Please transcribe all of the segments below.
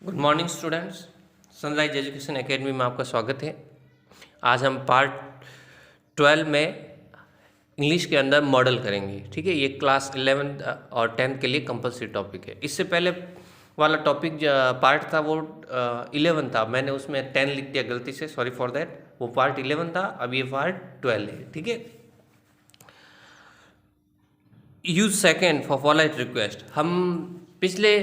Good morning students, sunrise education academy में आपका स्वागत है। आज हम पार्ट 12 में इंग्लिश के अंदर मॉडल करेंगे। ठीक है, ये क्लास 11 और 10 के लिए कंपलसरी टॉपिक है। इससे पहले वाला टॉपिक पार्ट था वो 11 था, मैंने उसमें 10 लिख दिया गलती से, सॉरी फॉर दैट। वो पार्ट 11 था, अब ये पार्ट 12 है। ठीक है, use second for polite request. हम पिछले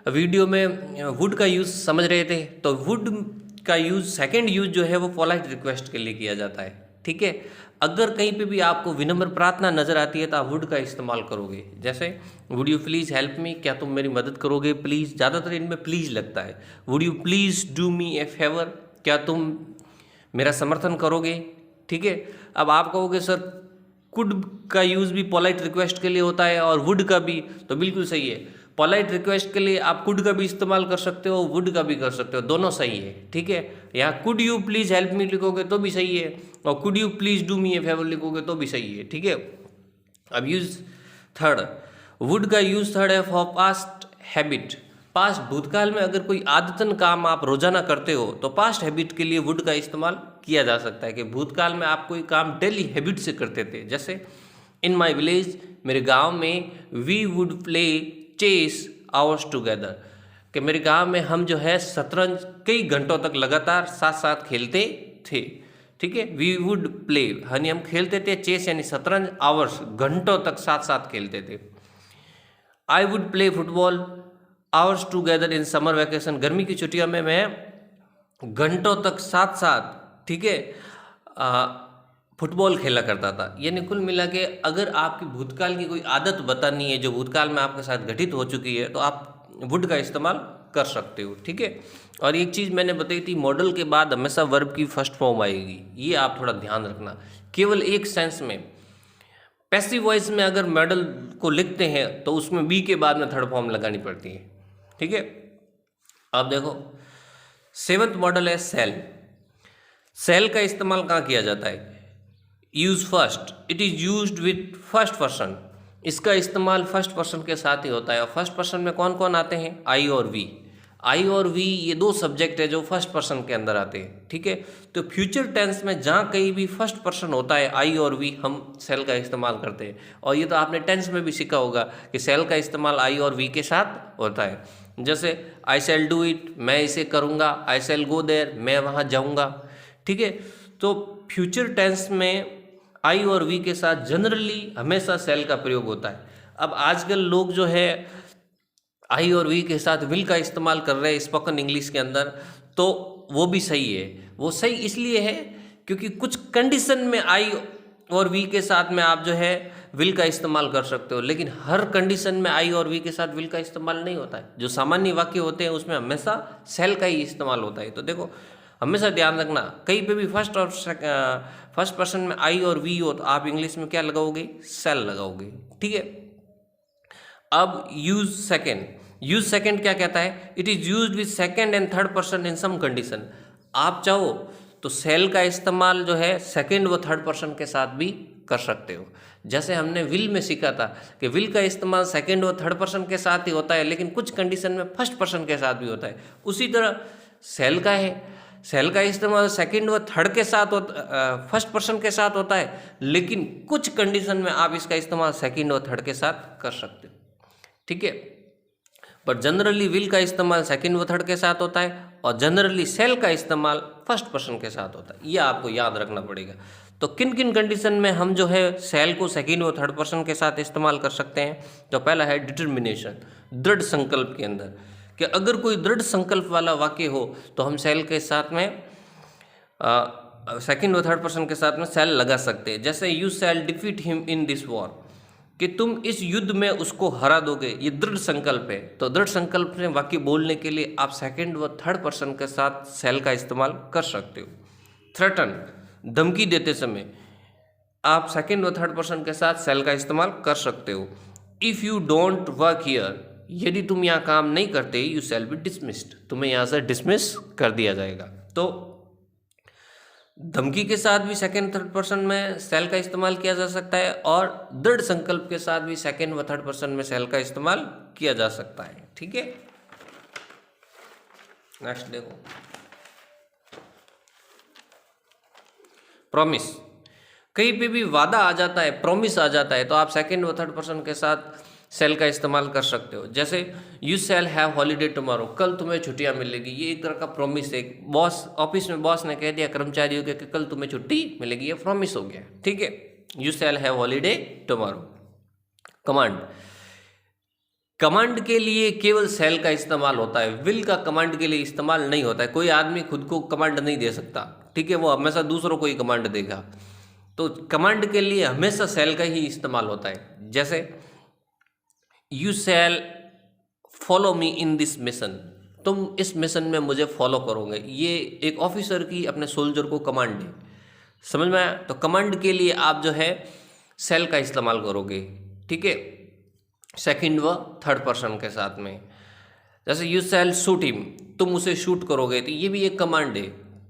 वीडियो में वुड का यूज़ समझ रहे थे, तो वुड का यूज़ सेकेंड यूज़ जो है वो पोलाइट रिक्वेस्ट के लिए किया जाता है। ठीक है, अगर कहीं पे भी आपको विनम्र प्रार्थना नज़र आती है तो आप वुड का इस्तेमाल करोगे। जैसे would you please help me, क्या तुम मेरी मदद करोगे प्लीज़। ज़्यादातर इनमें प्लीज़ लगता है। Would you please do me A favour, क्या तुम मेरा समर्थन करोगे। ठीक है, अब आप कहोगे सर कुड का यूज़ भी पोलाइट रिक्वेस्ट के लिए होता है और वुड का भी, तो बिल्कुल सही है। पोलाइट रिक्वेस्ट के लिए आप कुड का भी इस्तेमाल कर सकते हो, वुड का भी कर सकते हो, दोनों सही है। ठीक है, यहाँ could you please help me लिखोगे तो भी सही है, और could you please do me A favour लिखोगे तो भी सही है। ठीक है, अब यूज़ थर्ड, वुड का यूज़ थर्ड है फॉर पास्ट हैबिट। पास्ट भूतकाल में अगर कोई आदतन काम आप रोजाना करते हो तो पास्ट हैबिट के लिए वुड का इस्तेमाल किया जा सकता है कि भूतकाल में आप कोई काम डेली हैबिट से करते थे। जैसे इन माई विलेज, मेरे गांव में, we would play chess hours together, कि मेरे गांव में हम जो है शतरंज कई घंटों तक लगातार साथ साथ खेलते थे। ठीक है, वी वुड प्ले यानी हम खेलते थे, चेस यानी शतरंज, आवर्स घंटों तक साथ साथ खेलते थे। I would play football hours together in summer vacation, गर्मी की छुट्टियों में मैं घंटों तक साथ साथ, ठीक है, फुटबॉल खेला करता था। यानी कुल मिला के अगर आपकी भूतकाल की कोई आदत बतानी है जो भूतकाल में आपके साथ घटित हो चुकी है तो आप वुड का इस्तेमाल कर सकते हो। ठीक है, और एक चीज़ मैंने बताई थी, मॉडल के बाद हमेशा वर्ब की फर्स्ट फॉर्म आएगी, ये आप थोड़ा ध्यान रखना। केवल एक सेंस में, पैसिव वॉइस में अगर मॉडल को लिखते हैं तो उसमें बी के बाद में थर्ड फॉर्म लगानी पड़ती है। ठीक है, अब देखो 7th मॉडल है सेल। सेल का इस्तेमाल कहाँ किया जाता है? Use first, it is used with first person. इसका इस्तेमाल फर्स्ट पर्सन के साथ ही होता है, और फर्स्ट पर्सन में कौन कौन आते हैं? आई और वी। आई और वी ये दो सब्जेक्ट है जो फर्स्ट पर्सन के अंदर आते हैं। ठीक है, तो फ्यूचर टेंस में जहाँ कहीं भी फर्स्ट पर्सन होता है, आई और वी, हम सेल का इस्तेमाल करते हैं। और ये तो आपने टेंस में भी सीखा होगा कि सेल का इस्तेमाल आई और वी के साथ होता है। जैसे आई शैल डू इट, मैं इसे करूँगा। आई शैल गो देयर, मैं वहाँ जाऊँगा। ठीक है, तो फ्यूचर टेंस में आई और वी के साथ जनरली हमेशा सेल का प्रयोग होता है। अब आजकल लोग जो है आई और वी के साथ विल का इस्तेमाल कर रहे हैं स्पोकन इंग्लिश के अंदर, तो वो भी सही है। वो सही इसलिए है क्योंकि कुछ कंडीशन में आई और वी के साथ में आप जो है विल का इस्तेमाल कर सकते हो, लेकिन हर कंडीशन में आई और वी के साथ विल का इस्तेमाल नहीं होता है। जो सामान्य वाक्य होते हैं उसमें हमेशा सेल का ही इस्तेमाल होता है। तो देखो हमेशा ध्यान रखना, कहीं पे भी फर्स्ट पर्सन में आई और वी हो तो आप इंग्लिश में क्या लगाओगे? सेल लगाओगे। ठीक है, अब यूज सेकेंड। यूज सेकेंड क्या कहता है? It is used with second and third person in some condition. आप चाहो तो सेल का इस्तेमाल जो है सेकेंड व थर्ड पर्सन के साथ भी कर सकते हो। जैसे हमने विल में सीखा था कि विल का इस्तेमाल सेकेंड व थर्ड पर्सन के साथ ही होता है, लेकिन कुछ कंडीशन में फर्स्ट पर्सन के साथ भी होता है। उसी तरह सेल का है, सेल का इस्तेमाल सेकंड व थर्ड के साथ फर्स्ट पर्सन के साथ होता है, लेकिन कुछ कंडीशन में आप इसका इस्तेमाल सेकंड व थर्ड के साथ कर सकते हो। ठीक है, पर जनरली विल का इस्तेमाल सेकंड व थर्ड के साथ होता है और जनरली सेल का इस्तेमाल फर्स्ट पर्सन के साथ होता है। यह आपको याद रखना पड़ेगा। तो किन किन कंडीशन में हम जो है सेल को सेकंड व थर्ड पर्सन के साथ इस्तेमाल कर सकते हैं? तो पहला है डिटर्मिनेशन, दृढ़ संकल्प के अंदर, कि अगर कोई दृढ़ संकल्प वाला वाक्य हो तो हम सेल के साथ में सेकंड व थर्ड पर्सन के साथ में सेल लगा सकते हैं। जैसे you shall defeat him in this war, कि तुम इस युद्ध में उसको हरा दोगे। ये दृढ़ संकल्प है। तो दृढ़ संकल्प में वाक्य बोलने के लिए आप सेकंड व थर्ड पर्सन के साथ सेल का इस्तेमाल कर सकते हो। थ्रेटन, धमकी देते समय आप सेकंड व थर्ड पर्सन के साथ सेल का इस्तेमाल कर सकते हो। If you don't work here, यदि तुम यहाँ काम नहीं करते, यू शैल बी डिसमिस्ड, तुम्हें यहाँ से डिसमिस कर दिया जाएगा। तो धमकी के साथ भी सेकंड थर्ड पर्सन में सेल का इस्तेमाल किया जा सकता है, और दृढ़ संकल्प के साथ भी सेकंड व थर्ड पर्सन में सेल का इस्तेमाल किया जा सकता है। ठीक है, नेक्स्ट देखो, प्रॉमिस। कहीं पे भी वादा आ जाता है, प्रॉमिस आ जाता है, तो आप सेकंड व थर्ड पर्सन के साथ सेल का इस्तेमाल कर सकते हो। जैसे you shall have holiday tomorrow, कल तुम्हें छुट्टियां मिलेगी। ये एक तरह का प्रॉमिस है। बॉस, ऑफिस में बॉस ने कह दिया कर्मचारियों के कि कल तुम्हें छुट्टी मिलेगी, ये प्रॉमिस हो गया, ठीक है। You shall have holiday tomorrow. Command, command के लिए केवल सेल का इस्तेमाल होता है, विल का कमांड के लिए इस्तेमाल नहीं होता है। कोई आदमी खुद को कमांड नहीं दे सकता, ठीक है, वो हमेशा दूसरों को ही कमांड देगा। तो कमांड के लिए हमेशा सेल का ही इस्तेमाल होता है। जैसे you shall follow me in this mission, तुम इस मिशन में मुझे फॉलो करोगे। ये एक ऑफिसर की अपने सोल्जर को कमांड है, समझ में आया। तो कमांड के लिए आप जो है सेल का इस्तेमाल करोगे, ठीक है, सेकंड व थर्ड पर्सन के साथ में। जैसे यू शैल शूट हिम, तुम उसे शूट करोगे, तो ये भी एक कमांड है,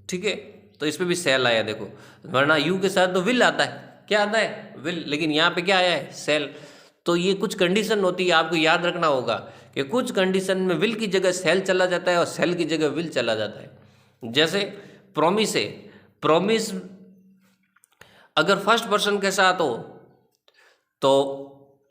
ठीक है। तो इस पे भी सेल आया देखो, वरना यू के साथ तो विल आता है, क्या आता है, विल, लेकिन यहाँ पे क्या आया है, सेल। तो ये कुछ कंडीशन होती है, आपको याद रखना होगा कि कुछ कंडीशन में विल की जगह सेल चला जाता है और सेल की जगह विल चला जाता है। जैसे प्रॉमिस है, प्रॉमिस अगर फर्स्ट पर्सन के साथ हो तो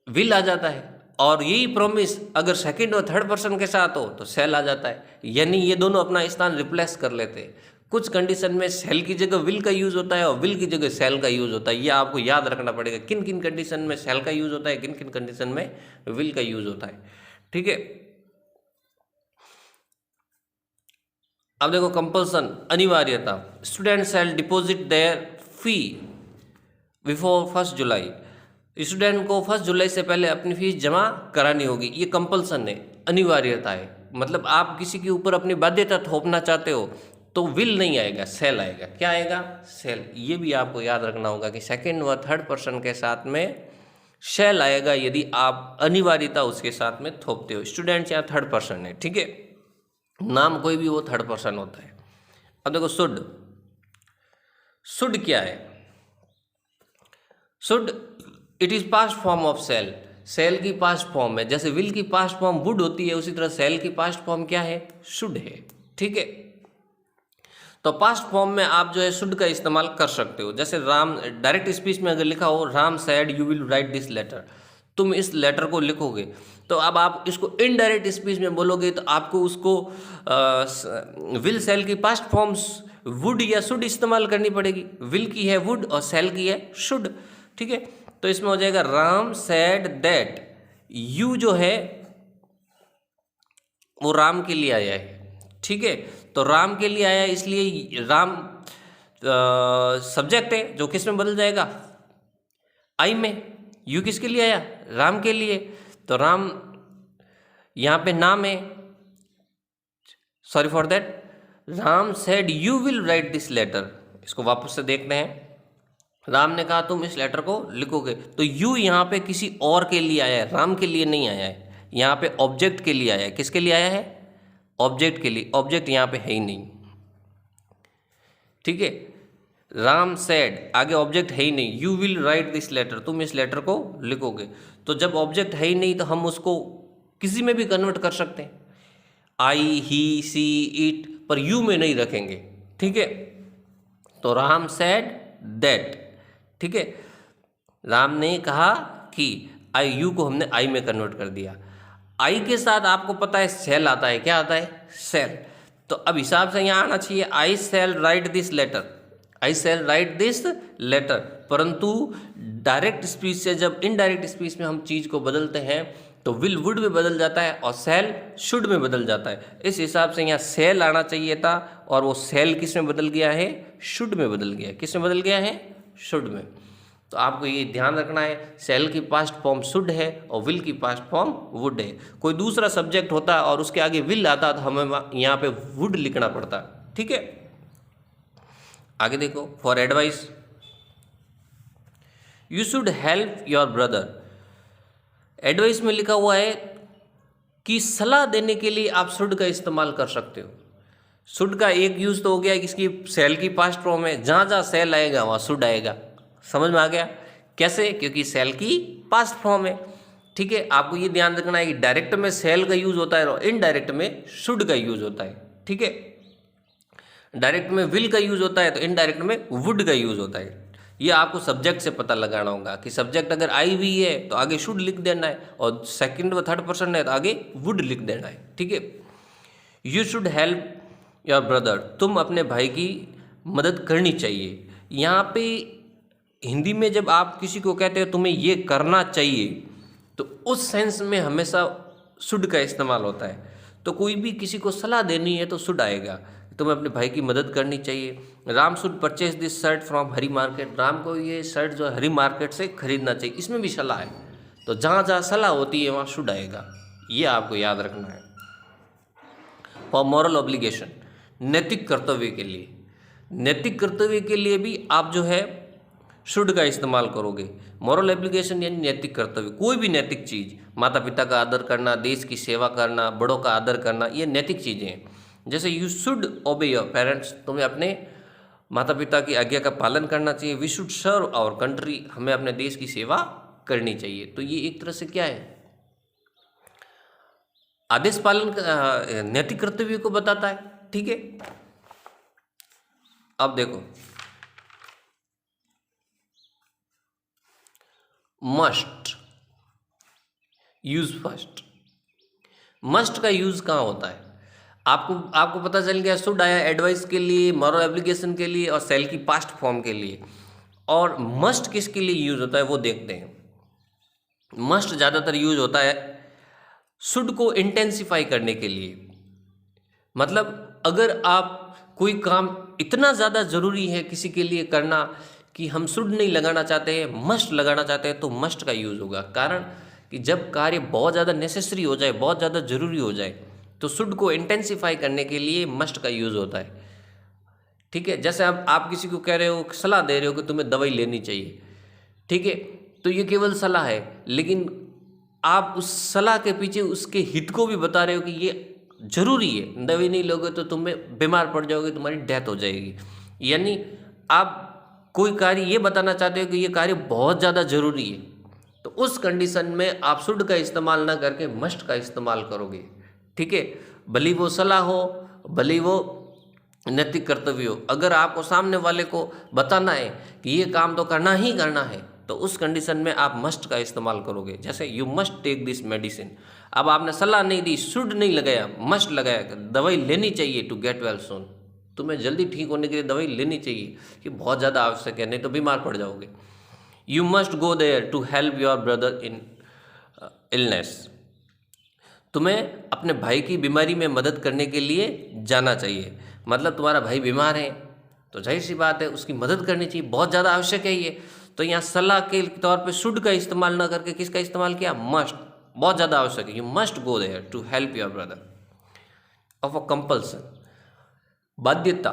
विल आ जाता है, और यही प्रॉमिस अगर सेकंड और थर्ड पर्सन के साथ हो तो सेल आ जाता है। यानी ये दोनों अपना स्थान रिप्लेस कर लेते हैं। कुछ कंडीशन में सेल की जगह विल का यूज होता है और विल की जगह सेल का यूज होता है। ये आपको याद रखना पड़ेगा, किन किन कंडीशन में सेल का यूज होता है, किन किन कंडीशन में विल का यूज होता है, ठीक है। अब देखो कंपल्सन, अनिवार्यता। Student shall deposit their fee before 1 July, student को 1 जुलाई से पहले अपनी फीस जमा करानी होगी। ये कंपल्सन है, अनिवार्यता है। मतलब आप किसी के ऊपर अपनी बाध्यता थोपना चाहते हो तो विल नहीं आएगा, सेल आएगा। क्या आएगा, सेल। ये भी आपको याद रखना होगा कि सेकंड व थर्ड पर्सन के साथ में सेल आएगा यदि आप अनिवार्यता उसके साथ में थोपते हो। स्टूडेंट या थर्ड पर्सन है, ठीक है, नाम कोई भी वो थर्ड पर्सन होता है। अब देखो शुड, शुड क्या है, should it is past form of sell, sell की पास्ट फॉर्म है। जैसे विल की पास्ट फॉर्म वुड होती है, उसी तरह सेल की पास्ट फॉर्म क्या है, शुड है, ठीक है। तो पास्ट फॉर्म में आप जो है शुड का इस्तेमाल कर सकते हो। जैसे राम, डायरेक्ट स्पीच में अगर लिखा हो Ram said you will write this letter, तुम इस लेटर को लिखोगे, तो अब आप इसको इनडायरेक्ट स्पीच में बोलोगे तो आपको उसको विल सेल की पास्ट फॉर्म्स वुड या शुड इस्तेमाल करनी पड़ेगी। विल की है वुड और सेल की है शुड, ठीक है। तो इसमें हो जाएगा राम सैड दैट, यू जो है वो राम के लिए आया है, ठीक है। तो राम के लिए आया, इसलिए राम सब्जेक्ट है जो किस में बदल जाएगा, आई में। यू किसके लिए आया, राम के लिए। तो राम यहाँ पे नाम है, sorry for that, Ram said you will write this letter. इसको वापस से देखते हैं, राम ने कहा तुम इस लेटर को लिखोगे। तो यू यहाँ पे किसी और के लिए आया है, राम के लिए नहीं आया है। यहाँ पे ऑब्जेक्ट के लिए आया है। किसके लिए आया है, ऑब्जेक्ट के लिए। ऑब्जेक्ट यहाँ पे है ही नहीं, ठीक है। राम सेड, आगे ऑब्जेक्ट है ही नहीं, you will write this letter, तुम इस लेटर को लिखोगे। तो जब ऑब्जेक्ट है ही नहीं तो हम उसको किसी में भी कन्वर्ट कर सकते हैं, आई, ही, सी, इट, पर यू में नहीं रखेंगे, ठीक है। तो राम सेड दैट, ठीक है, राम ने कहा कि आई, यू को हमने आई में कन्वर्ट कर दिया। आई के साथ आपको पता है सेल आता है, क्या आता है, सेल। तो अब हिसाब से यहाँ आना चाहिए I shall write this letter, I shall write this letter. परंतु डायरेक्ट स्पीच से जब इनडायरेक्ट स्पीच में हम चीज़ को बदलते हैं तो विल वुड में बदल जाता है और सेल शुड में बदल जाता है। इस हिसाब से यहाँ सेल आना चाहिए था और वो सेल किस में बदल गया है, शुड में बदल गया। किस में बदल गया है, शुड में। तो आपको ये ध्यान रखना है, सेल की पास्ट फॉर्म शुड है और विल की पास्ट फॉर्म वुड है। कोई दूसरा सब्जेक्ट होता और उसके आगे विल आता तो हमें यहाँ पे वुड लिखना पड़ता, ठीक है। आगे देखो, for advice, you should help your brother. Advice में लिखा हुआ है कि सलाह देने के लिए आप शुड का इस्तेमाल कर सकते हो। शुड का एक यूज तो हो गया कि इसकी सेल की पास्ट फॉर्म है, जहाँ जहाँ सेल आएगा वहाँ शुड आएगा। समझ में आ गया कैसे, क्योंकि सेल की पास्ट फॉर्म है, ठीक है। आपको ये ध्यान रखना है कि डायरेक्ट में सेल का यूज होता है और इनडायरेक्ट में शुड का यूज होता है, ठीक है। डायरेक्ट में विल का यूज होता है तो इनडायरेक्ट में वुड का यूज होता है। ये आपको सब्जेक्ट से पता लगाना होगा कि सब्जेक्ट अगर आई भी है तो आगे शुड लिख देना है, और सेकंड व थर्ड पर्सन है तो आगे वुड लिख देना है, ठीक है। You should help your brother, तुम अपने भाई की मदद करनी चाहिए। यहाँ पे हिंदी में जब आप किसी को कहते हो तुम्हें ये करना चाहिए, तो उस सेंस में हमेशा शुड का इस्तेमाल होता है। तो कोई भी किसी को सलाह देनी है तो शुड आएगा, तुम्हें अपने भाई की मदद करनी चाहिए। Ram should purchase this shirt from Hari market, Ram को ये शर्ट जो हरी मार्केट से खरीदना चाहिए। इसमें भी सलाह है, तो जहाँ जहाँ सलाह होती है वहाँ शुड आएगा, ये आपको याद रखना है। फॉर मॉरल ऑब्लिगेशन, नैतिक कर्तव्य के लिए, नैतिक कर्तव्य के लिए भी आप जो है शुड का इस्तेमाल करोगे। मॉरल एप्लीकेशन यानी नैतिक कर्तव्य, कोई भी नैतिक चीज़, माता पिता का आदर करना, देश की सेवा करना, बड़ों का आदर करना, ये नैतिक चीज़ें हैं। जैसे you should obey your parents, तुम्हें अपने माता पिता की आज्ञा का पालन करना चाहिए। We should serve our country, हमें अपने देश की सेवा करनी चाहिए। तो ये एक तरह से क्या है, आदेश पालन नैतिक कर्तव्य को बताता है, ठीक है। अब देखो मस्ट, यूज फर्स्ट, मस्ट का यूज कहाँ होता है? आपको आपको पता चल गया, शुड आया एडवाइस के लिए, मॉरल एप्लीकेशन के लिए और सेल की पास्ट फॉर्म के लिए। और मस्ट किसके लिए यूज होता है वो देखते हैं। मस्ट ज़्यादातर यूज होता है शुड को इंटेंसिफाई करने के लिए। मतलब अगर आप कोई काम इतना ज़्यादा ज़रूरी है किसी के लिए करना कि हम शुड नहीं लगाना चाहते हैं, मस्ट लगाना चाहते हैं, तो मस्ट का यूज़ होगा। कारण कि जब कार्य बहुत ज़्यादा नेसेसरी हो जाए, बहुत ज़्यादा ज़रूरी हो जाए, तो शुड को इंटेंसिफाई करने के लिए मस्ट का यूज़ होता है, ठीक है। जैसे आप किसी को कह रहे हो, सलाह दे रहे हो कि तुम्हें दवाई लेनी चाहिए, ठीक है, तो ये केवल सलाह है, लेकिन आप उस सलाह के पीछे उसके हित को भी बता रहे हो कि ये जरूरी है, दवाई नहीं लोगे तो तुम्हें बीमार पड़ जाओगे, तुम्हारी डेथ हो जाएगी। यानी आप कोई कार्य ये बताना चाहते हो कि ये कार्य बहुत ज़्यादा जरूरी है, तो उस कंडीशन में आप शुड का इस्तेमाल ना करके मस्ट का इस्तेमाल करोगे, ठीक है। भले वो सलाह हो, भले वो नैतिक कर्तव्य हो, अगर आपको सामने वाले को बताना है कि ये काम तो करना ही करना है, तो उस कंडीशन में आप मस्ट का इस्तेमाल करोगे। जैसे you must take this medicine, अब आपने सलाह नहीं दी, शुड नहीं लगाया, मस्ट लगाया, दवाई लेनी चाहिए टू गेट वेल सून, तुम्हें जल्दी ठीक होने के लिए दवाई लेनी चाहिए, कि बहुत ज़्यादा आवश्यक है, नहीं तो बीमार पड़ जाओगे। You must go there to help your brother in illness, तुम्हें अपने भाई की बीमारी में मदद करने के लिए जाना चाहिए। मतलब तुम्हारा भाई बीमार है तो जाहिर सी बात है उसकी मदद करनी चाहिए, बहुत ज़्यादा आवश्यक है ये। तो यहाँ सलाह के तौर पे शुड का इस्तेमाल ना करके किसका इस्तेमाल किया, मस्ट, बहुत ज़्यादा आवश्यक है, you must go there to help your brother. Of a compulsion, बाध्यता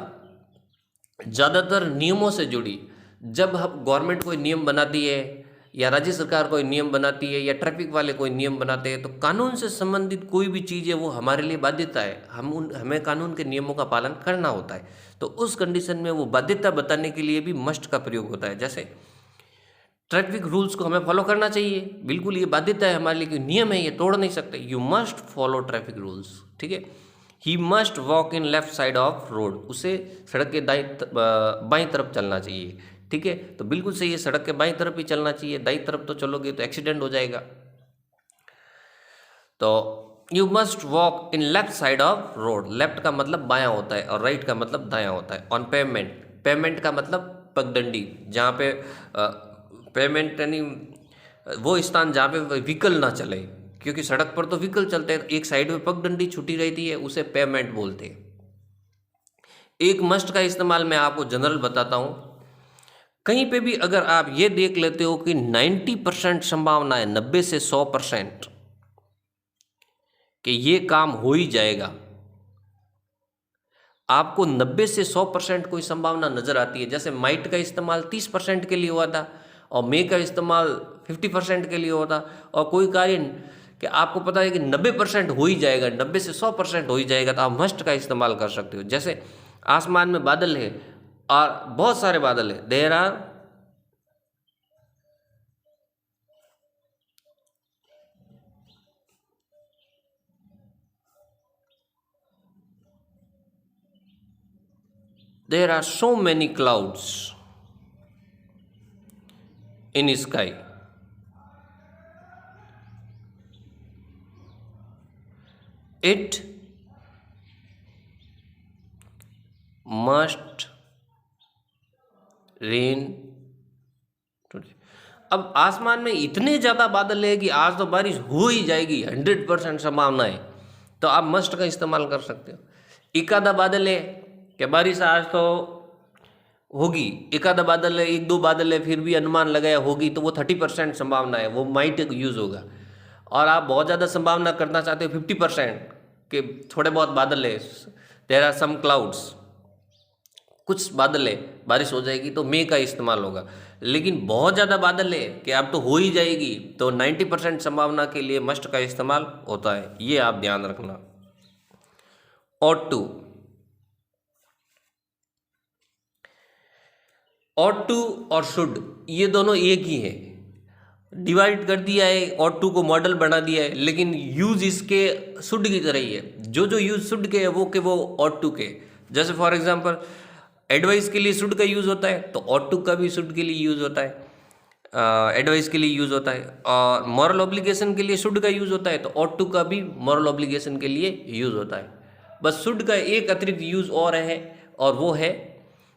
ज़्यादातर नियमों से जुड़ी, जब हम गवर्नमेंट कोई नियम बनाती है या राज्य सरकार कोई नियम बनाती है या ट्रैफिक वाले कोई नियम बनाते हैं, तो कानून से संबंधित कोई भी चीज़ है वो हमारे लिए बाध्यता है, हमें कानून के नियमों का पालन करना होता है। तो उस कंडीशन में वो बाध्यता बताने के लिए भी मस्ट का प्रयोग होता है। जैसे ट्रैफिक रूल्स को हमें फॉलो करना चाहिए, बिल्कुल ये बाध्यता है हमारे लिए, कि नियम है ये तोड़ नहीं सकते, you must follow traffic rules, ठीक है। He must walk in left side of road, उसे सड़क के बाईं तरफ चलना चाहिए, ठीक है। तो बिल्कुल सही है, सड़क के बाईं तरफ ही चलना चाहिए, दाईं तरफ तो चलोगे तो एक्सीडेंट हो जाएगा। तो you must walk in left side of road, left का मतलब बायां होता है और राइट का मतलब दायां होता है। ऑन पेमेंट, पेमेंट का मतलब पगडंडी, जहाँ पे पेमेंट यानी वो स्थान जहाँ पे व्हीकल ना चले, क्योंकि सड़क पर तो व्हीकल चलते हैं, एक साइड में पगडंडी छुटी रहती है, उसे पेमेंट बोलते हैं। एक मस्ट का इस्तेमाल मैं आपको जनरल बताता हूँ। कहीं पे भी अगर आप ये देख लेते हो कि 90% संभावना है, 90 से 100% कि ये काम हो ही जाएगा, आपको 90 से 100% कोई संभावना नजर आती है। जैसे माइट का इस्तेमाल 30% के लिए हुआ था और मे का इस्तेमाल 50% के लिए हुआ था, और कोई कार्य कि आपको पता है कि 90% हो ही जाएगा, 90 से 100% हो ही जाएगा, तो आप मस्ट का इस्तेमाल कर सकते हो। जैसे आसमान में बादल है और बहुत सारे बादल है, there are there are so many clouds in sky, it must rain today. अब आसमान में इतने ज़्यादा बादल है कि आज तो बारिश हो ही जाएगी, 100% संभावना है, तो आप मस्ट का इस्तेमाल कर सकते हो। एक आधा बादल है कि बारिश आज तो होगी, एक आधा बादल है, एक दो बादल है, फिर भी अनुमान लगाया होगी, तो वो 30% संभावना है, वो माइट यूज़ होगा। और आप बहुत ज़्यादा संभावना करना चाहते हो 50% कि थोड़े बहुत बादल है, देयर आर सम क्लाउड्स, कुछ बादल है, बारिश हो जाएगी, तो मे का इस्तेमाल होगा। लेकिन बहुत ज़्यादा बादल है कि अब तो हो ही जाएगी, तो 90% संभावना के लिए मस्ट का इस्तेमाल होता है, ये आप ध्यान रखना। ought to, ought to और should ये दोनों एक ही है, डिवाइड कर दिया है, ought to को मॉडल बना दिया है, लेकिन यूज इसके should की तरह ही है। जो यूज should के है वो ought to के। जैसे फॉर एग्जांपल एडवाइस के लिए शुड का यूज़ होता है, तो ought to का भी शुड के लिए यूज़ होता है, एडवाइस के लिए यूज़ होता है। और मॉरल ऑब्लिगेशन के लिए शुड का यूज़ होता है, तो ought to का भी मॉरल ऑब्लिगेशन के लिए यूज़ होता है। बस शुड का एक अतिरिक्त यूज़ और है, और वो है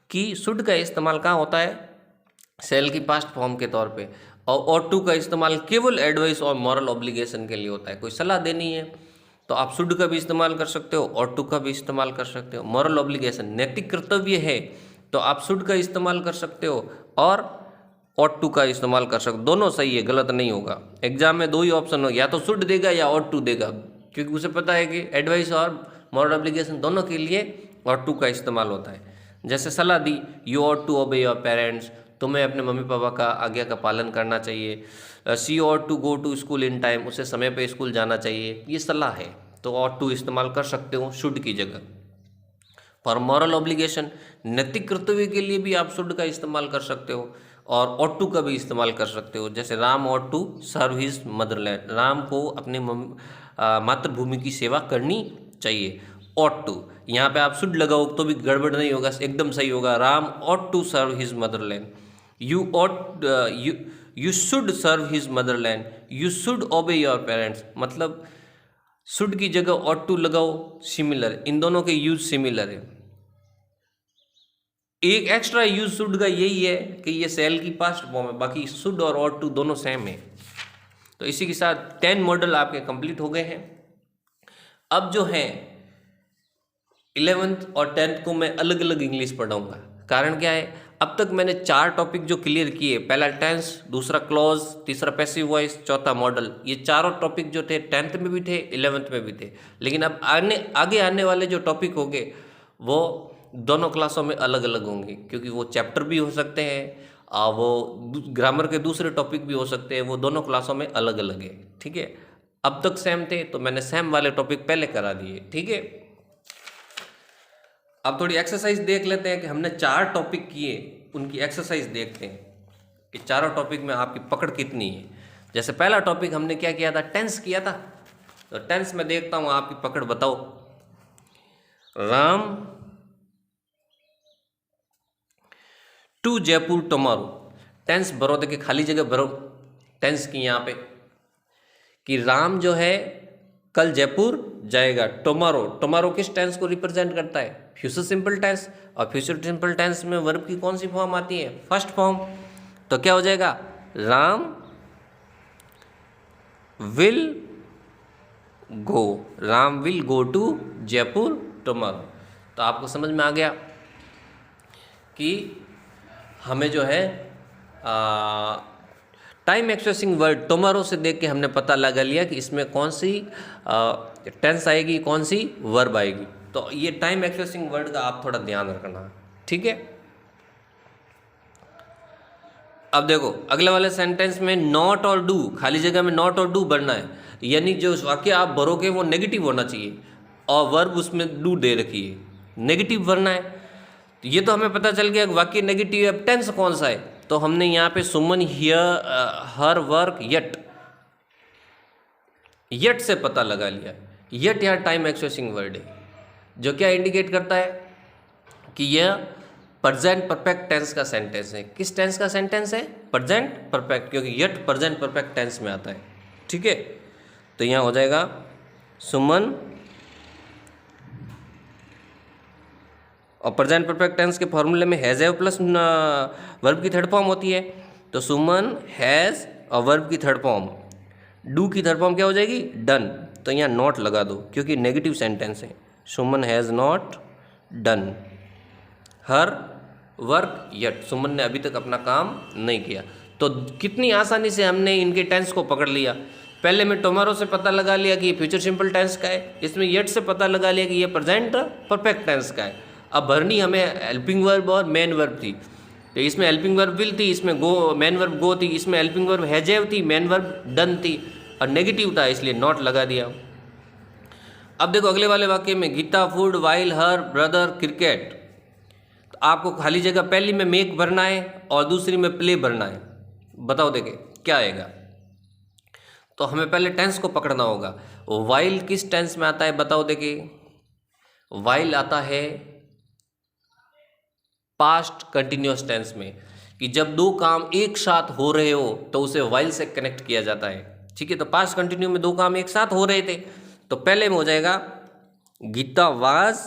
कि शुड का इस्तेमाल कहाँ होता है, सेल की पास्ट फॉर्म के तौर पे, और ought to का इस्तेमाल केवल एडवाइस और मॉरल ऑब्लिगेशन के लिए होता है। कोई सलाह देनी है तो आप शुड का भी इस्तेमाल कर सकते हो, ought to का भी इस्तेमाल कर सकते हो। मॉरल ऑब्लिगेशन नैतिक कर्तव्य है, तो आप शुड का इस्तेमाल कर सकते हो और ought to का इस्तेमाल कर सकते हो। दोनों सही है, गलत नहीं होगा। एग्जाम में दो ही ऑप्शन हो, या तो शुड देगा या ought to देगा, क्योंकि उसे पता है कि एडवाइस और मॉरल ऑब्लिगेशन दोनों के लिए ought to का इस्तेमाल होता है। जैसे सलाह दी, you ought to obey your parents, तुम्हें अपने मम्मी पापा का आज्ञा का पालन करना चाहिए। सी ought to go to school in time, उसे समय पे स्कूल जाना चाहिए, ये सलाह है, तो ought to इस्तेमाल कर सकते हो शुड की जगह। फॉर मॉरल ऑब्लिगेशन, नैतिक कर्तव्य के लिए भी आप शुड का इस्तेमाल कर सकते हो, और ought to का भी इस्तेमाल कर सकते हो। जैसे Ram ought to serve his motherland, राम को अपने मातृभूमि की सेवा करनी चाहिए, ought to। यहाँ पे आप शुड लगाओ तो भी गड़बड़ नहीं होगा, एकदम सही होगा, Ram ought to serve his motherland. You should serve his motherland, you should obey your parents, मतलब शुड की जगह ought to लगाओ, सिमिलर, इन दोनों के यूज सिमिलर है। एक एक्स्ट्रा यूज शुड का यही है कि ये सेल की पास्ट फॉर्म है, बाकी शुड और ought to दोनों सेम है। तो इसी के साथ 10 मॉडल आपके कंप्लीट हो गए हैं। अब जो है 11th और 10th को मैं अलग अलग इंग्लिश पढ़ाऊंगा। कारण क्या है, अब तक मैंने 4 टॉपिक जो क्लियर किए, पहला टेंस, दूसरा क्लॉज, तीसरा पैसिव वॉइस, चौथा मॉडल, ये चारों टॉपिक जो थे 10th में भी थे, 11th में भी थे। लेकिन अब आगे आने वाले जो टॉपिक होंगे वो दोनों क्लासों में अलग अलग होंगे, क्योंकि वो चैप्टर भी हो सकते हैं और वो ग्रामर के दूसरे टॉपिक भी हो सकते हैं, वो दोनों क्लासों में अलग अलग है। ठीक है, अब तक सेम थे तो मैंने सेम वाले टॉपिक पहले करा दिए। ठीक है, अब थोड़ी एक्सरसाइज देख लेते हैं कि हमने 4 टॉपिक किए, उनकी एक्सरसाइज देखते हैं कि चारों टॉपिक में आपकी पकड़ कितनी है। जैसे पहला टॉपिक हमने क्या किया था, टेंस किया था, तो टेंस में देखता हूँ आपकी पकड़ बताओ। Ram to Jaipur tomorrow, tense भरो, देखिए खाली जगह भरो टेंस की यहाँ पे, कि राम जो है कल जयपुर जाएगा। टुमारो, टुमारो किस टेंस को रिप्रेजेंट करता है, फ्यूचर सिंपल टेंस, और फ्यूचर सिंपल टेंस में वर्ब की कौन सी फॉर्म आती है, फर्स्ट फॉर्म। तो क्या हो जाएगा, Ram will go, Ram will go to Jaipur tomorrow. तो आपको समझ में आ गया कि हमें जो है टाइम एक्सप्रेसिंग वर्ड टुमारो से देख के हमने पता लगा लिया कि इसमें कौन सी टेंस आएगी, कौन सी वर्ब आएगी। तो ये टाइम एक्सप्रेसिंग वर्ड का आप थोड़ा ध्यान रखना। ठीक है, अब देखो अगले वाले सेंटेंस में नॉट और डू, खाली जगह में नॉट और डू भरना है, यानी जो वाक्य आप भरोगे वो नेगेटिव होना चाहिए और वर्ब उसमें डू दे रखी है, नेगेटिव भरना है। तो ये तो हमें पता चल गया वाक्य नेगेटिव है। अब टेंस कौन सा है, तो हमने यहाँ पे Suman here her work yet, yet से पता लगा लिया। येट यहाँ टाइम एक्सप्रेसिंग वर्ड है जो क्या इंडिकेट करता है कि यह प्रेजेंट परफेक्ट टेंस का सेंटेंस है। किस टेंस का सेंटेंस है? प्रेजेंट परफेक्ट, क्योंकि यट प्रेजेंट परफेक्ट टेंस में आता है। ठीक है, तो यहाँ हो जाएगा सुमन, और प्रेजेंट परफेक्ट टेंस के फॉर्मूले में हैज़ हैव प्लस वर्ब की थर्ड फॉर्म होती है। तो सुमन हैज़ और वर्ब की थर्ड फॉर्म, डू की थर्ड फॉर्म क्या हो जाएगी? डन। तो यहाँ नॉट लगा दो क्योंकि नेगेटिव सेंटेंस है। Suman has not done her work yet, Suman ने अभी तक अपना काम नहीं किया। तो कितनी आसानी से हमने इनके टेंस को पकड़ लिया। पहले में टुमारो से पता लगा लिया कि ये फ्यूचर सिंपल टेंस का है, इसमें येट से पता लगा लिया कि ये प्रेजेंट परफेक्ट टेंस का है। अब भरनी हमें हेल्पिंग वर्ब और मेन वर्ब थी, तो इसमें हेल्पिंग वर्ब विल थी, इसमें गो मेन वर्ब गो थी, इसमें हेल्पिंग वर्ब हैज हैव थी, मेन वर्ब डन थी, और नेगेटिव था इसलिए नॉट लगा दिया। अब देखो अगले वाले वाक्य में Geeta food while her brother cricket, तो आपको खाली जगह पहली में मेक भरना है और दूसरी में प्ले भरना है। बताओ देखे क्या आएगा। तो हमें पहले टेंस को पकड़ना होगा। वाइल किस टेंस में आता है बताओ देखिए। वाइल आता है पास्ट कंटिन्यूअस टेंस में, कि जब दो काम एक साथ हो रहे हो तो उसे वाइल से कनेक्ट किया जाता है। ठीक है, तो पास्ट कंटिन्यू में दो काम एक साथ हो रहे थे, तो पहले में हो जाएगा गीता वाज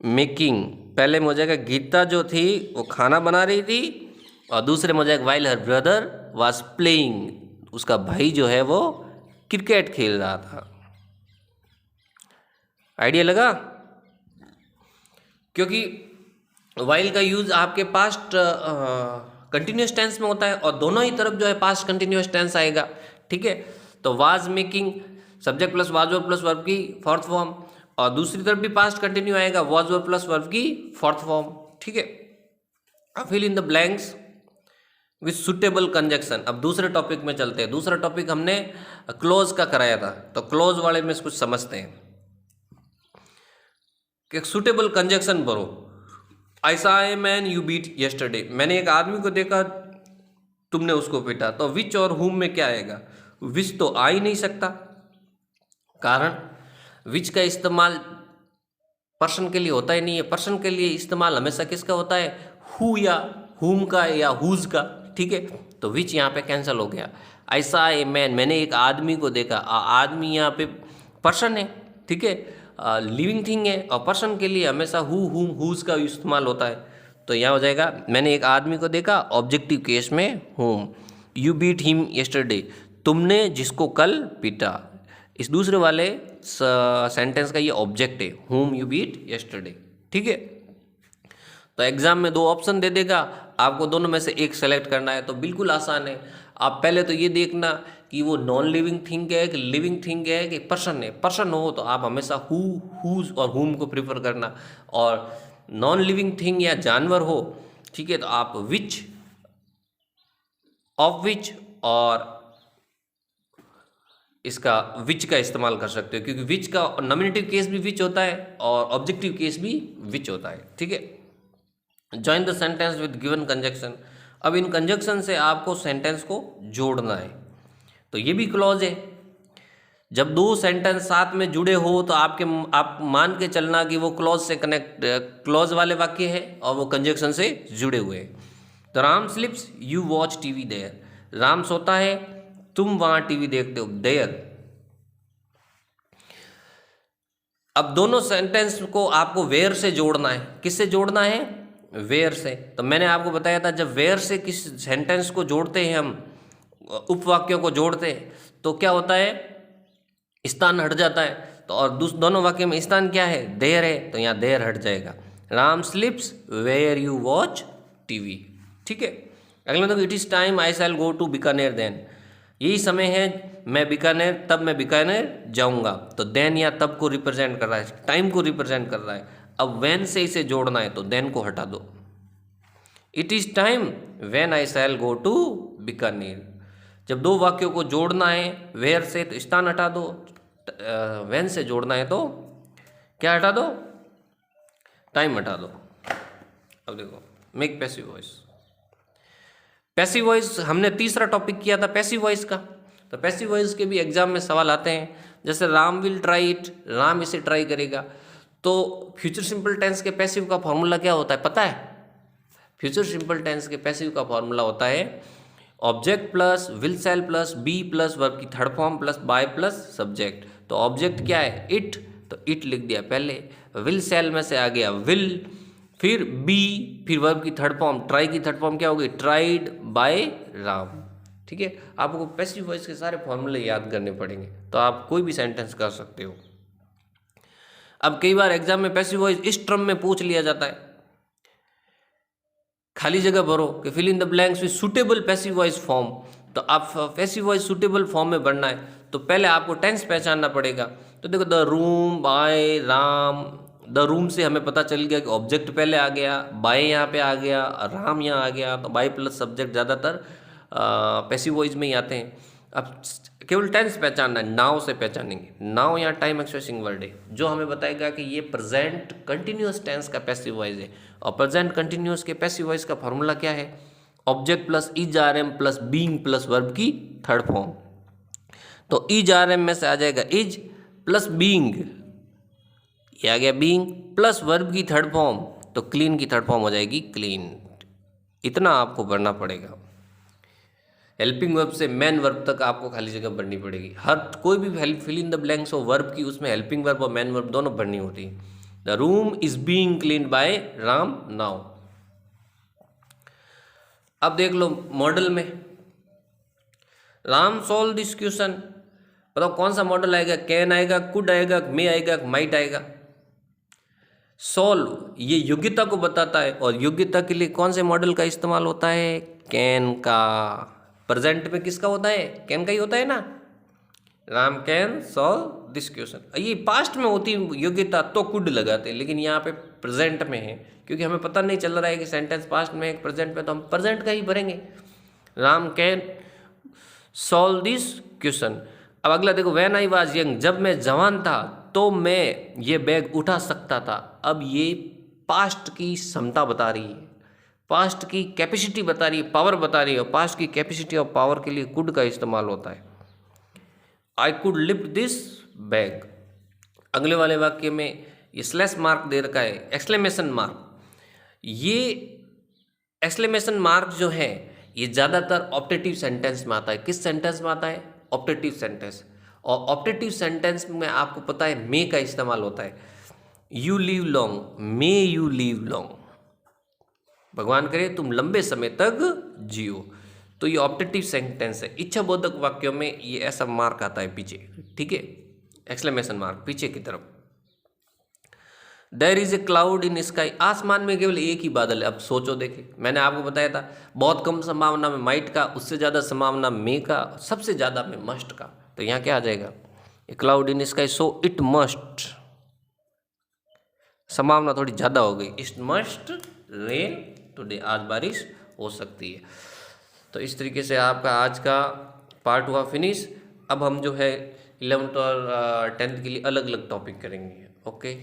मेकिंग, पहले में हो जाएगा गीता जो थी वो खाना बना रही थी, और दूसरे में हो जाएगा while her brother was playing, उसका भाई जो है वो क्रिकेट खेल रहा था। आइडिया लगा? क्योंकि वाइल का यूज आपके पास्ट कंटिन्यूस टेंस में होता है और दोनों ही तरफ जो है पास्ट कंटिन्यूस टेंस आएगा। ठीक है, तो was making subject plus was verb plus verb की फोर्थ फॉर्म, और दूसरी तरफ भी पास्ट कंटिन्यू आएगा वाज वर्ब प्लस वर्ब की फोर्थ फॉर्म। ठीक है, अब fill in the blanks with suitable conjunction. अब दूसरे टॉपिक में चलते हैं। दूसरा टॉपिक हमने क्लोज का कराया था, तो क्लोज वाले में कुछ समझते हैं कि सुटेबल कंजक्शन भरो। I saw a man you beat yesterday, मैंने एक आदमी को देखा तुमने उसको पीटा। तो विच और हुम में क्या आएगा? विच तो आ ही नहीं सकता, कारण विच का इस्तेमाल पर्सन के लिए होता ही नहीं है। पर्सन के लिए इस्तेमाल हमेशा किसका होता है? हु या हुम का या हुज का। ठीक है, तो विच यहाँ पे कैंसिल हो गया। आई सॉ ए मैन, मैंने एक आदमी को देखा। आदमी यहाँ पे पर्सन है। ठीक है, लिविंग थिंग है, और पर्सन के लिए हमेशा हु हुम हुज का इस्तेमाल होता है। तो यहाँ हो जाएगा मैंने एक आदमी को देखा, ऑब्जेक्टिव केस में हुम। यू बीट हिम यस्टरडे, तुमने जिसको कल पीटा। इस दूसरे वाले सेंटेंस का ये ऑब्जेक्ट है, हुम यू बीट यस्टरडे। ठीक है, तो एग्जाम में दो ऑप्शन दे देगा, आपको दोनों में से एक सेलेक्ट करना है। तो बिल्कुल आसान है। आप पहले तो ये देखना कि वो नॉन लिविंग थिंग है कि लिविंग थिंग है कि पर्सन है। पर्सन हो तो आप हमेशा हु हुज और हुम को प्रेफर करना, और नॉन लिविंग थिंग या जानवर हो, ठीक है, तो आप विच, ऑफ विच और इसका विच का इस्तेमाल कर सकते हो, क्योंकि विच का नॉमिनेटिव केस भी विच होता है और ऑब्जेक्टिव केस भी विच होता है। ठीक है, join the sentence with given conjunction. अब इन कंजक्शन से आपको सेंटेंस को जोड़ना है, तो ये भी क्लॉज है। जब दो सेंटेंस साथ में जुड़े हो तो आप मान के चलना कि वो क्लॉज से कनेक्ट, क्लॉज वाले वाक्य है और वो कंजक्शन से जुड़े हुए हैं। तो Ram sleeps you watch TV there, Ram सोता है तुम वहां टीवी देखते हो, देयर। अब दोनों सेंटेंस को आपको वेयर से जोड़ना है। किससे जोड़ना है? वेयर से। तो मैंने आपको बताया था जब वेयर से किस सेंटेंस को जोड़ते हैं, हम उपवाक्यों को जोड़ते हैं, तो क्या होता है? स्थान हट जाता है। तो और दोनों वाक्य में स्थान क्या है? देयर है, तो यहाँ देयर हट जाएगा। Ram sleeps where you watch TV. ठीक है, अगले तो it is time I shall go to Bikaner then, यही समय है मैं बीकानेर, तब मैं बीकानेर जाऊंगा। तो देन या तब को रिप्रेजेंट कर रहा है, टाइम को रिप्रेजेंट कर रहा है। अब व्हेन से इसे जोड़ना है तो देन को हटा दो। It is time when I shall go to Bikaner. जब दो वाक्यों को जोड़ना है वेयर से तो स्थान हटा दो, व्हेन से जोड़ना है तो क्या हटा दो? टाइम हटा दो। अब देखो make passive voice. Passive voice हमने तीसरा टॉपिक किया था पैसिव वॉइस का। तो पैसिव वॉइस के भी एग्जाम में सवाल आते हैं, जैसे Ram will try it, Ram इसे ट्राई करेगा। तो फ्यूचर सिंपल टेंस के पैसिव का फॉर्मूला क्या होता है पता है? फ्यूचर सिंपल टेंस के पैसिव का फॉर्मूला होता है object plus will shall plus be plus verb की third form plus by plus subject. तो ऑब्जेक्ट क्या है? इट, तो इट लिख दिया पहले, विल सेल में से आ गया विल, फिर बी, फिर वर्ब की थर्ड फॉर्म, ट्राई की थर्ड फॉर्म क्या होगी? Tried bye Ram. ठीक है, आपको पैसिव वॉइस के सारे फॉर्मूले याद करने पड़ेंगे तो आप कोई भी सेंटेंस कर सकते हो। अब कई बार एग्जाम में पैसिव वॉइस इस टर्म में पूछ लिया जाता है, खाली जगह भरो कि fill in the blanks with suitable passive voice form. तो आप पैसिव वॉइस सुटेबल फॉर्म में भरना है तो पहले आपको टेंस पहचानना पड़ेगा। तो देखो the room, by, Ram. The room से हमें पता चल गया कि ऑब्जेक्ट पहले आ गया, बाय यहाँ पे आ गया, राम यहाँ आ गया। तो बाय प्लस सब्जेक्ट ज़्यादातर पैसिव वॉइस में ही आते हैं। अब केवल टेंस पहचानना है, नाउ से पहचानेंगे। नाउ यहाँ टाइम एक्सप्रेसिंग वर्ड है जो हमें बताएगा कि ये प्रेजेंट कंटिन्यूअस टेंस का पैसिव वॉइस है। और प्रेजेंट कंटिन्यूअस के पैसिव वॉइस का फॉर्मूला क्या है? Object plus is are am plus being plus verb की थर्ड फॉर्म। तो इज आर एम में से आ जाएगा इज प्लस बीइंग, ये आ गया बीइंग, प्लस वर्ब की थर्ड फॉर्म, तो क्लीन की थर्ड फॉर्म हो जाएगी क्लीन। इतना आपको भरना पड़ेगा। हेल्पिंग वर्ब से मैन वर्ब तक आपको खाली जगह भरनी पड़ेगी। हर कोई भी फिल इन द ब्लैंक्स हो वर्ब की, उसमें हेल्पिंग वर्ब और मैन वर्ब दोनों भरनी होती है। The room is being clean bye Ram now. अब देख लो मॉडल में, राम सॉल्व दिस क्वेश्चन। बताओ कौन सा मॉडल आएगा? कैन आएगा, कुड आएगा, मे आएगा, माइट आएगा? सॉल्व ये योग्यता को बताता है और योग्यता के लिए कौन से मॉडल का इस्तेमाल होता है? कैन का। प्रेजेंट में किसका होता है? कैन का ही होता है ना। Ram can solve this question. ये पास्ट में होती योग्यता तो कुड लगाते हैं, लेकिन यहाँ पे प्रेजेंट में है क्योंकि हमें पता नहीं चल रहा है कि सेंटेंस पास्ट में है प्रेजेंट में, तो हम प्रेजेंट का ही भरेंगे। Ram can solve this question. अब अगला देखो, व्हेन आई वाज यंग, जब मैं जवान था तो मैं ये बैग उठा सकता था। अब ये पास्ट की क्षमता बता रही है, पास्ट की कैपेसिटी बता रही है, पावर बता रही है। और पास्ट की कैपेसिटी और पावर के लिए कुड का इस्तेमाल होता है। I could lift this bag. अगले वाले वाक्य में ये स्लैश मार्क दे रखा है, एक्सक्लेमेशन मार्क। ये एक्सक्लेमेशन मार्क जो है ये ज़्यादातर ऑप्टेटिव सेंटेंस में आता है। किस सेंटेंस में आता है? Optative sentence. और ऑप्टेटिव सेंटेंस में आपको पता है मे का इस्तेमाल होता है। You live long, may you live long, भगवान करे तुम लंबे समय तक जियो। तो ये ऑप्टेटिव सेंटेंस है। इच्छाबोधक वाक्यों में ये ऐसा मार्क आता है पीछे, ठीक है, एक्सक्लेमेशन मार्क पीछे की तरफ। There is a cloud in sky, आसमान में केवल एक ही बादल है। अब सोचो, देखिए मैंने आपको बताया था बहुत कम संभावना में माइट का, उससे ज़्यादा संभावना मे का, सबसे ज़्यादा में मस्ट का। तो यहाँ क्या आ जाएगा? ए cloud in sky so it must, संभावना थोड़ी ज़्यादा हो गई। इट मस्ट रेन टुडे, आज बारिश हो सकती है। तो इस तरीके से आपका आज का पार्ट हुआ फिनिश। अब हम जो है 11th और 10th के लिए अलग अलग टॉपिक करेंगे। ओके।